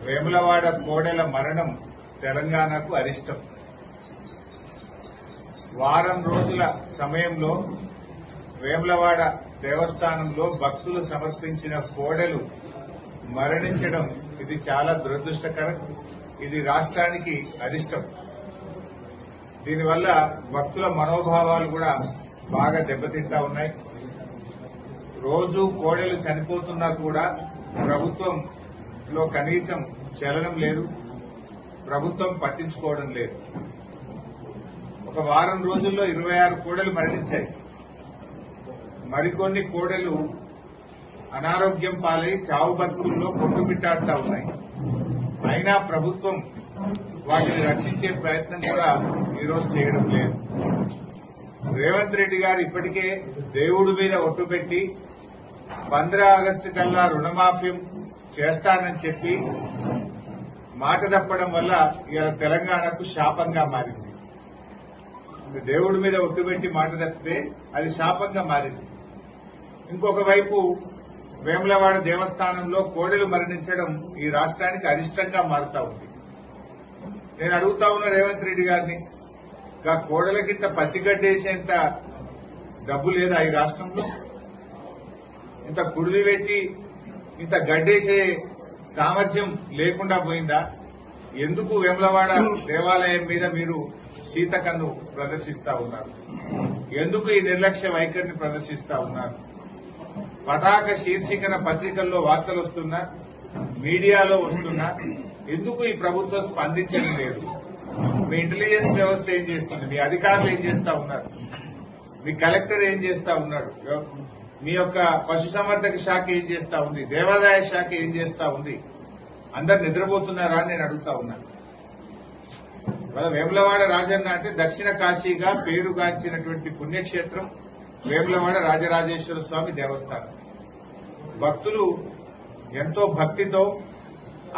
వేములవాడ కోడెల మరణం తెలంగాణకు అరిష్టం. వారం రోజుల సమయంలో వేములవాడ దేవస్థానంలో భక్తులు సమర్పించిన కోడెలు మరణించడం ఇది చాలా దురదృష్టకరం. ఇది రాష్ట్రానికి అరిష్టం. దీనివల్ల భక్తుల మనోభావాలు కూడా బాగా దెబ్బతింటా ఉన్నాయి. రోజు కోడెలు చనిపోతున్నా కూడా ప్రభుత్వంలో కనీసం చలనం లేదు, ప్రభుత్వం పట్టించుకోవడం లేదు. ఒక వారం రోజుల్లో 26 కోడెలు మరణించాయి. మరికొన్ని కోడెలు అనారోగ్యం పాలై చావు బతుకుల్లో కొట్టుమిట్టాడుతా ఉన్నాయి. అయినా ప్రభుత్వం వాటిని రక్షించే ప్రయత్నం కూడా ఈరోజు చేయడం లేదు. రేవంత్ రెడ్డి గారు ఇప్పటికే దేవుడి మీద ఒట్టు పెట్టి 15 ఆగస్టు కల్లా రుణమాఫీ చేస్తానని చెప్పి మాట తప్పడం వల్ల ఇలా తెలంగాణకు శాపంగా మారింది. దేవుడి మీద ఒట్టు పెట్టి మాట తప్పితే అది శాపంగా మారింది. ఇంకొక వైపు వేములవాడ దేవస్థానంలో కోడెలు మరణించడం ఈ రాష్ట్రానికి అరిష్టంగా మారుతా ఉంది. నేను అడుగుతా ఉన్న రేవంత్ రెడ్డి గారిని, కోడెలకింత పచ్చిగడ్డేసేంత డబ్బు లేదా ఈ రాష్ట్రంలో? ఇంత కుడిది పెట్టి ఇంత గడ్డేసే సామర్థ్యం లేకుండా పోయిందా? ఎందుకు వేములవాడ దేవాలయం మీద మీరు శీతకన్ను ప్రదర్శిస్తా ఉన్నారు? ఎందుకు ఈ నిర్లక్ష్య వైఖరిని ప్రదర్శిస్తా ఉన్నారు? పతాక శీర్షికన పత్రికల్లో వార్తలు వస్తున్నా, మీడియాలో వస్తున్నా, ఎందుకు ఈ ప్రభుత్వం స్పందించడం లేదు? మీ ఇంటెలిజెన్స్ వ్యవస్థ ఏం చేస్తుంది? మీ అధికారులు ఏం చేస్తా ఉన్నారు? మీ కలెక్టర్ ఏం చేస్తా ఉన్నాడు? మీ యొక్క పశుసంవర్ధక శాఖ ఏం చేస్తా ఉంది? దేవాదాయ శాఖ ఏం చేస్తా ఉంది? అందరు నిద్రపోతున్నారా అని నేను అడుగుతా ఉన్నాను. వాళ్ళ వేములవాడ రాజన్న అంటే దక్షిణ కాశీగా పేరుగాంచినటువంటి పుణ్యక్షేత్రం వేములవాడ రాజరాజేశ్వర స్వామి దేవస్థానం. భక్తులు ఎంతో భక్తితో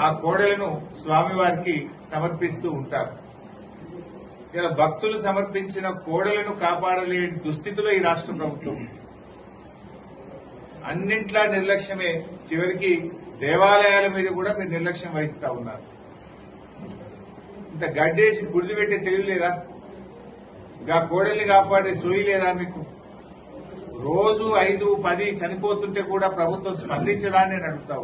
ఆ కోడెలను స్వామివారికి సమర్పిస్తూ ఉంటారు. ఇలా భక్తులు సమర్పించిన కోడెలను కాపాడలేని దుస్థితిలో ఈ రాష్ట్ర ప్రభుత్వం ఉంది. అన్నింట్లా నిర్లక్ష్యమే. చివరికి దేవాలయాల మీద కూడా మీరు నిర్లక్ష్యం వహిస్తా ఉన్నారు. ఇంత గడ్డేసి గుడిది పెట్టే తెలివి లేదా? కోడల్ని కాపాడే సోయి లేదా మీకు? రోజు 5-10 చనిపోతుంటే కూడా ప్రభుత్వం స్పందించదా అని నేను అడుగుతా.